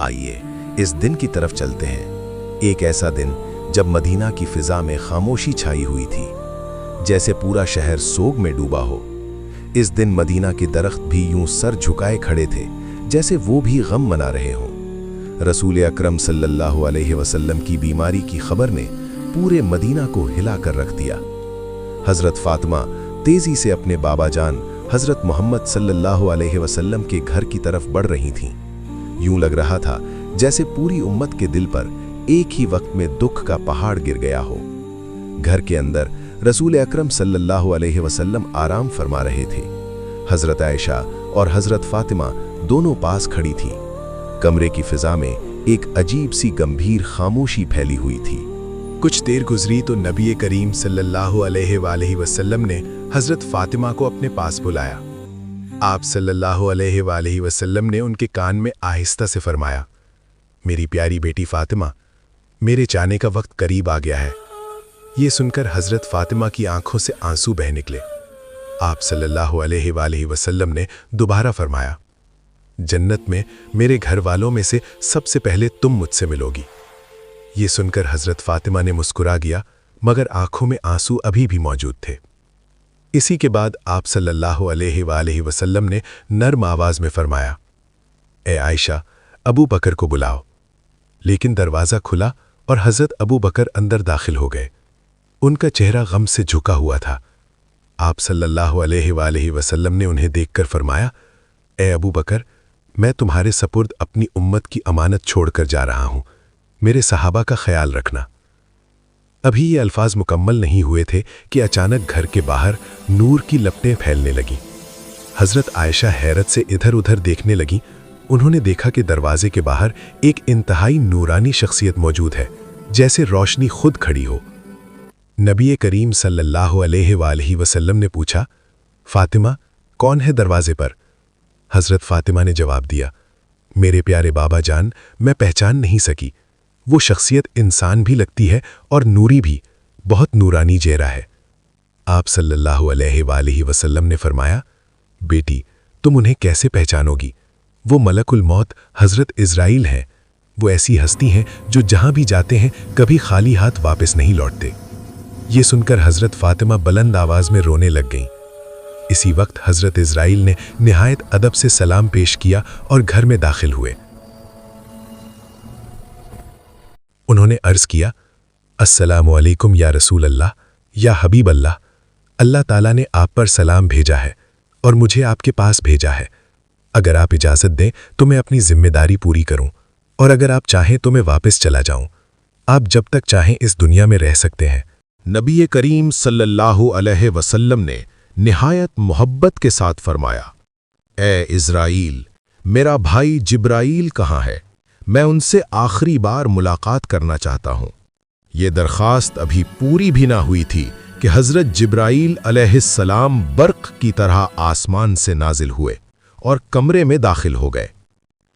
आइए इस दिन की तरफ चलते हैं। एक ऐसा दिन जब मदीना की फिजा में खामोशी छाई हुई थी, जैसे पूरा शहर सोग में डूबा हो। इस दिन मदीना के दरख्त भी यूं सर झुकाए खड़े थे, जैसे वो भी गम मना रहे हों। रसूल अकरम सल्लल्लाहु अलैहि वसल्लम की बीमारी की खबर ने पूरे मदीना को हिला कर रख दिया। हज़रत फातिमा तेज़ी से अपने बाबा जान हज़रत मोहम्मद सल्लल्लाहु अलैहि वसल्लम के घर की तरफ बढ़ रही थीं। यूं लग रहा था जैसे पूरी उम्मत के दिल पर एक ही वक्त में दुख का पहाड़ गिर गया हो। घर के अंदर रसूल अकरम सल्लल्लाहु अलैहि वसल्लम आराम फरमा रहे थे। हज़रत आयशा और हज़रत फातिमा दोनों पास खड़ी थीं। कमरे की फिजा में एक अजीब सी गंभीर खामोशी फैली हुई थी। कुछ देर गुजरी तो नबी करीम सल्लल्लाहु अलैहि वसल्लम ने हज़रत फातिमा को अपने पास बुलाया। आप सल्लल्लाहु अलैहि वसल्लम ने उनके कान में आहिस्ता से फरमाया, मेरी प्यारी बेटी फातिमा, मेरे जाने का वक्त करीब आ गया है। ये सुनकर हज़रत फातिमा की आंखों से आंसू बह निकले। आप सल्लल्लाहु अलैहि वसल्लम ने दोबारा फरमाया, जन्नत में मेरे घर वालों में से सबसे पहले तुम मुझसे मिलोगी। ये सुनकर हज़रत फातिमा ने मुस्कुरा दिया, मगर आंखों में आंसू अभी भी मौजूद थे। इसी के बाद आप सल्लल्लाहु अलैहि वसल्लम ने नर्म आवाज़ में फरमाया, ए आयशा, अबू बकर को बुलाओ। लेकिन दरवाज़ा खुला और हज़रत अबू बकर अंदर दाखिल हो गए। उनका चेहरा गम से झुका हुआ था। आप सल्लल्लाहु अलैहि वसल्लम ने उन्हें देखकर फरमाया, ए अबू बकर, मैं तुम्हारे सपुर्द अपनी उम्मत की अमानत छोड़कर जा रहा हूँ, मेरे सहाबा का ख्याल रखना। अभी ये अल्फाज मुकम्मल नहीं हुए थे कि अचानक घर के बाहर नूर की लपटें फैलने लगीं। हज़रत आयशा हैरत से इधर उधर देखने लगीं। उन्होंने देखा कि दरवाजे के बाहर एक इंतहाई नूरानी शख्सियत मौजूद है, जैसे रोशनी खुद खड़ी हो। नबी करीम सल्लल्लाहु अलैहि वसल्लम ने पूछा, फातिमा, कौन है दरवाजे पर? हज़रत फातिमा ने जवाब दिया, मेरे प्यारे बाबा जान, मैं पहचान नहीं सकी। वो शख्सियत इंसान भी लगती है और नूरी भी, बहुत नूरानी चेहरा है। आप सल्लल्लाहु अलैहि वसल्लम ने फरमाया, बेटी, तुम उन्हें कैसे पहचानोगी? वो मलकुल मौत हज़रत इज़राइल हैं। वो ऐसी हस्ती हैं जो जहां भी जाते हैं कभी खाली हाथ वापस नहीं लौटते। ये सुनकर हज़रत फातिमा बुलंद आवाज़ में रोने लग गईं। इसी वक्त हज़रत इज़राइल ने निहायत अदब से सलाम पेश किया और घर में दाखिल हुए। उन्होंने अर्ज़ किया, अस्सलामु अलैकुम या रसूल अल्लाह, या हबीब अल्लाह, अल्लाह ताला ने आप पर सलाम भेजा है और मुझे आपके पास भेजा है। अगर आप इजाज़त दें तो मैं अपनी जिम्मेदारी पूरी करूं, और अगर आप चाहें तो मैं वापस चला जाऊं। आप जब तक चाहें इस दुनिया में रह सकते हैं। नबी करीम सल्लल्लाहु अलैहि वसल्लम ने निहायत मोहब्बत के साथ फरमाया, ए इज़राइल, मेरा भाई जिब्राईल कहाँ है? मैं उनसे आखिरी बार मुलाकात करना चाहता हूँ। ये दरख्वास्त अभी पूरी भी ना हुई थी कि हज़रत जिब्राईल अलैहिस्सलाम बर्क़ की तरह आसमान से नाजिल हुए और कमरे में दाखिल हो गए।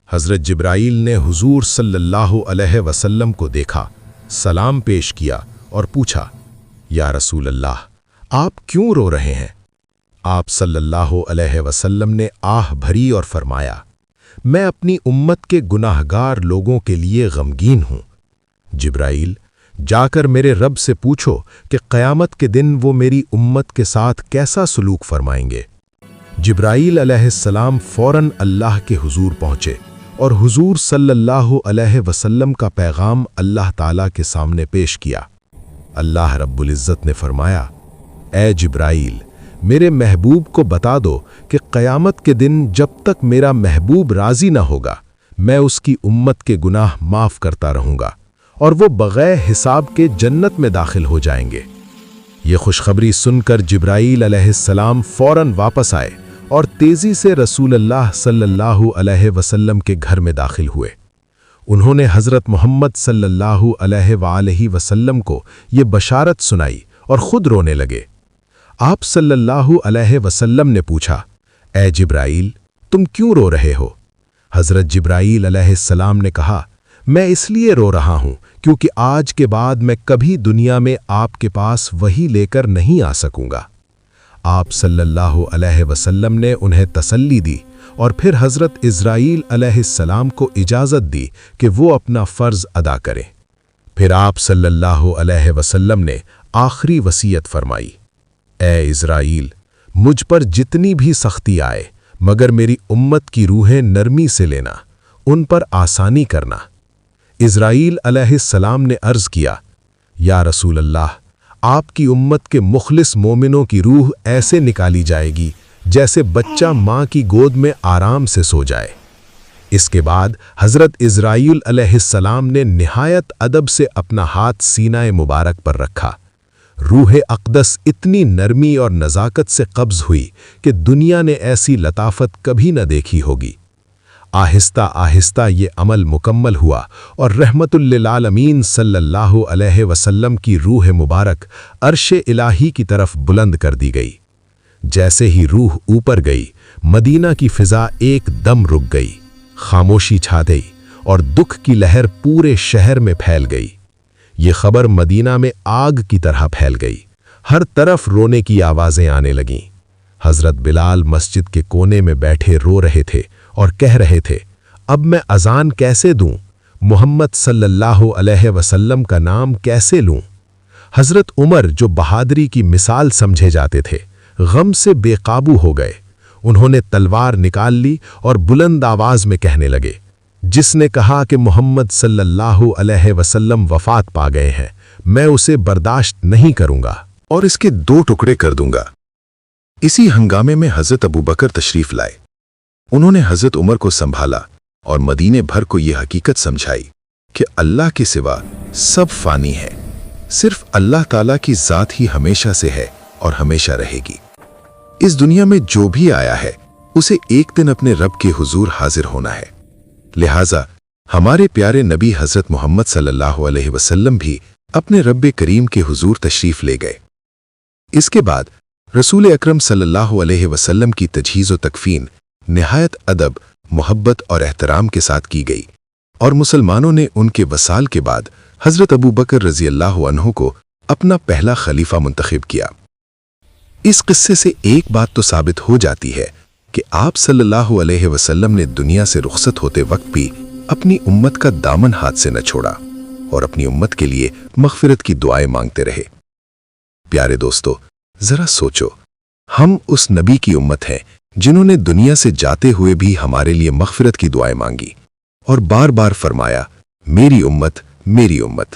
हज़रत जिब्राईल ने हुजूर सल्लल्लाहु अलैहि वसल्लम को देखा, सलाम पेश किया और पूछा, या रसूल अल्लाह, आप क्यों रो रहे हैं? आप सल्लल्लाहु अलैहि वसल्लम ने आह भरी और फरमाया, मैं अपनी उम्मत के गुनाहगार लोगों के लिए गमगीन हूँ। जिब्राईल, जाकर मेरे रब से पूछो कि क़यामत के दिन वो मेरी उम्मत के साथ कैसा सलूक फरमाएंगे। जिब्राईल अलैहिस्सलाम फ़ौरन अल्लाह के हुजूर पहुँचे और हुजूर सल्लल्लाहु अलैहि वसल्लम का पैगाम अल्लाह ताला के सामने पेश किया। अल्लाह रब्बुल इज़्ज़त ने फरमाया, ए जिब्राईल, मेरे महबूब को बता दो कि क़यामत के दिन जब तक मेरा महबूब राज़ी न होगा, मैं उसकी उम्मत के गुनाह माफ़ करता रहूँगा और वो बग़ैर हिसाब के जन्नत में दाखिल हो जाएंगे। ये खुशखबरी सुनकर जिब्राईल अलैहिस्सलाम फ़ौरन वापस आए और तेज़ी से रसूल अल्लाह सल्लल्लाहु अलैहि वसल्लम के घर में दाखिल हुए। उन्होंने हज़रत मोहम्मद सल्लल्लाहु अलैहि वसल्लम को ये बशारत सुनाई और ख़ुद रोने लगे। आप सल्लल्लाहु अलैहि वसल्लम ने पूछा, ए जिब्राईल, तुम क्यों रो रहे हो? हज़रत जिब्राईल अलैहिस्सलाम ने कहा, मैं इसलिए रो रहा हूँ क्योंकि आज के बाद मैं कभी दुनिया में आपके पास वही लेकर नहीं आ सकूँगा। आप सल्लल्लाहु अलैहि वसल्लम ने उन्हें तसल्ली दी اور پھر حضرت اسرائیل علیہ السلام کو اجازت دی کہ وہ اپنا فرض ادا کریں۔ پھر آپ صلی اللہ علیہ وسلم نے آخری وصیت فرمائی، اے اسرائیل، مجھ پر جتنی بھی سختی آئے مگر میری امت کی روحیں نرمی سے لینا، ان پر آسانی کرنا۔ اسرائیل علیہ السلام نے عرض کیا، یا رسول اللہ، آپ کی امت کے مخلص مومنوں کی روح ایسے نکالی جائے گی جیسے بچہ ماں کی گود میں آرام سے سو جائے۔ اس کے بعد حضرت اسرائیل علیہ السلام نے نہایت ادب سے اپنا ہاتھ سینہ مبارک پر رکھا۔ روح اقدس اتنی نرمی اور نزاکت سے قبض ہوئی کہ دنیا نے ایسی لطافت کبھی نہ دیکھی ہوگی۔ آہستہ آہستہ یہ عمل مکمل ہوا اور رحمت للعالمین صلی اللہ علیہ وسلم کی روح مبارک عرش الہی کی طرف بلند کر دی گئی۔ جیسے ہی روح اوپر گئی، مدینہ کی فضا ایک دم رک گئی، خاموشی چھا گئی اور دکھ کی لہر پورے شہر میں پھیل گئی۔ یہ خبر مدینہ میں آگ کی طرح پھیل گئی، ہر طرف رونے کی آوازیں آنے لگیں۔ حضرت بلال مسجد کے کونے میں بیٹھے رو رہے تھے اور کہہ رہے تھے، اب میں اذان کیسے دوں؟ محمد صلی اللہ علیہ وسلم کا نام کیسے لوں؟ حضرت عمر جو بہادری کی مثال سمجھے جاتے تھے، غم سے بے قابو ہو گئے۔ انہوں نے تلوار نکال لی اور بلند آواز میں کہنے لگے، جس نے کہا کہ محمد صلی اللہ علیہ وسلم وفات پا گئے ہیں، میں اسے برداشت نہیں کروں گا اور اس کے 2 ٹکڑے کر دوں گا۔ اسی ہنگامے میں حضرت ابوبکر تشریف لائے۔ انہوں نے حضرت عمر کو سنبھالا اور مدینے بھر کو یہ حقیقت سمجھائی کہ اللہ کے سوا سب فانی ہے، صرف اللہ تعالیٰ کی ذات ہی ہمیشہ سے ہے اور ہمیشہ رہے گی۔ اس دنیا میں جو بھی آیا ہے اسے ایک دن اپنے رب کے حضور حاضر ہونا ہے، لہٰذا ہمارے پیارے نبی حضرت محمد صلی اللہ علیہ وسلم بھی اپنے رب کریم کے حضور تشریف لے گئے۔ اس کے بعد رسول اکرم صلی اللہ علیہ وسلم کی تجہیز و تکفین نہایت ادب، محبت اور احترام کے ساتھ کی گئی اور مسلمانوں نے ان کے وصال کے بعد حضرت ابوبکر رضی اللہ عنہ کو اپنا پہلا خلیفہ منتخب کیا۔ اس قصے سے ایک بات تو ثابت ہو جاتی ہے کہ آپ صلی اللہ علیہ وسلم نے دنیا سے رخصت ہوتے وقت بھی اپنی امت کا دامن ہاتھ سے نہ چھوڑا اور اپنی امت کے لیے مغفرت کی دعائیں مانگتے رہے۔ پیارے دوستو، ذرا سوچو، ہم اس نبی کی امت ہیں جنہوں نے دنیا سے جاتے ہوئے بھی ہمارے لیے مغفرت کی دعائیں مانگی اور بار بار فرمایا، میری امت، میری امت۔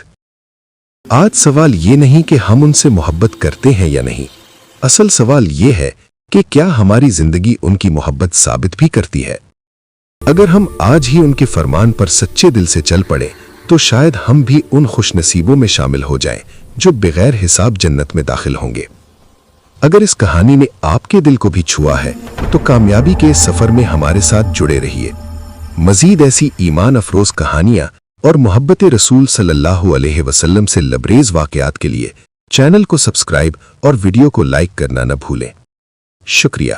آج سوال یہ نہیں کہ ہم ان سے محبت کرتے ہیں یا نہیں، اصل سوال یہ ہے کہ کیا ہماری زندگی ان کی محبت ثابت بھی کرتی ہے؟ اگر ہم آج ہی ان کے فرمان پر سچے دل سے چل پڑیں تو شاید ہم بھی ان خوش نصیبوں میں شامل ہو جائیں جو بغیر حساب جنت میں داخل ہوں گے۔ اگر اس کہانی نے آپ کے دل کو بھی چھوا ہے تو کامیابی کے اس سفر میں ہمارے ساتھ جڑے رہیے۔ مزید ایسی ایمان افروز کہانیاں اور محبت رسول صلی اللہ علیہ وسلم سے لبریز واقعات کے لیے چینل کو سبسکرائب اور ویڈیو کو لائک کرنا نہ بھولیں۔ شکریہ۔